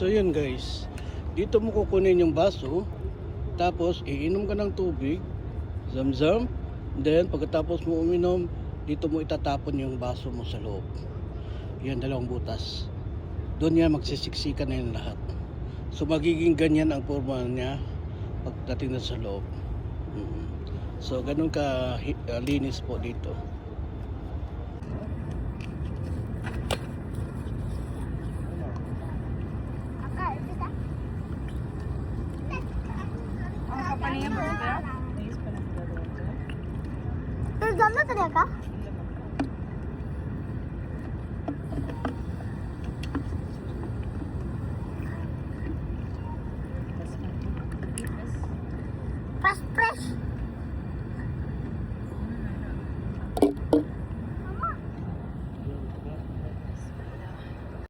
So yun guys, dito mo kukunin yung baso, tapos iinom ka ng tubig, zamzam, then pagkatapos mo uminom, dito mo itatapon yung baso mo sa loob. Yan, dalawang butas. Doon yan magsisiksikan na yung lahat. So magiging ganyan ang forma niya pagdating na sa loob. So ganun ka linis po dito. जमलं तरी का fresh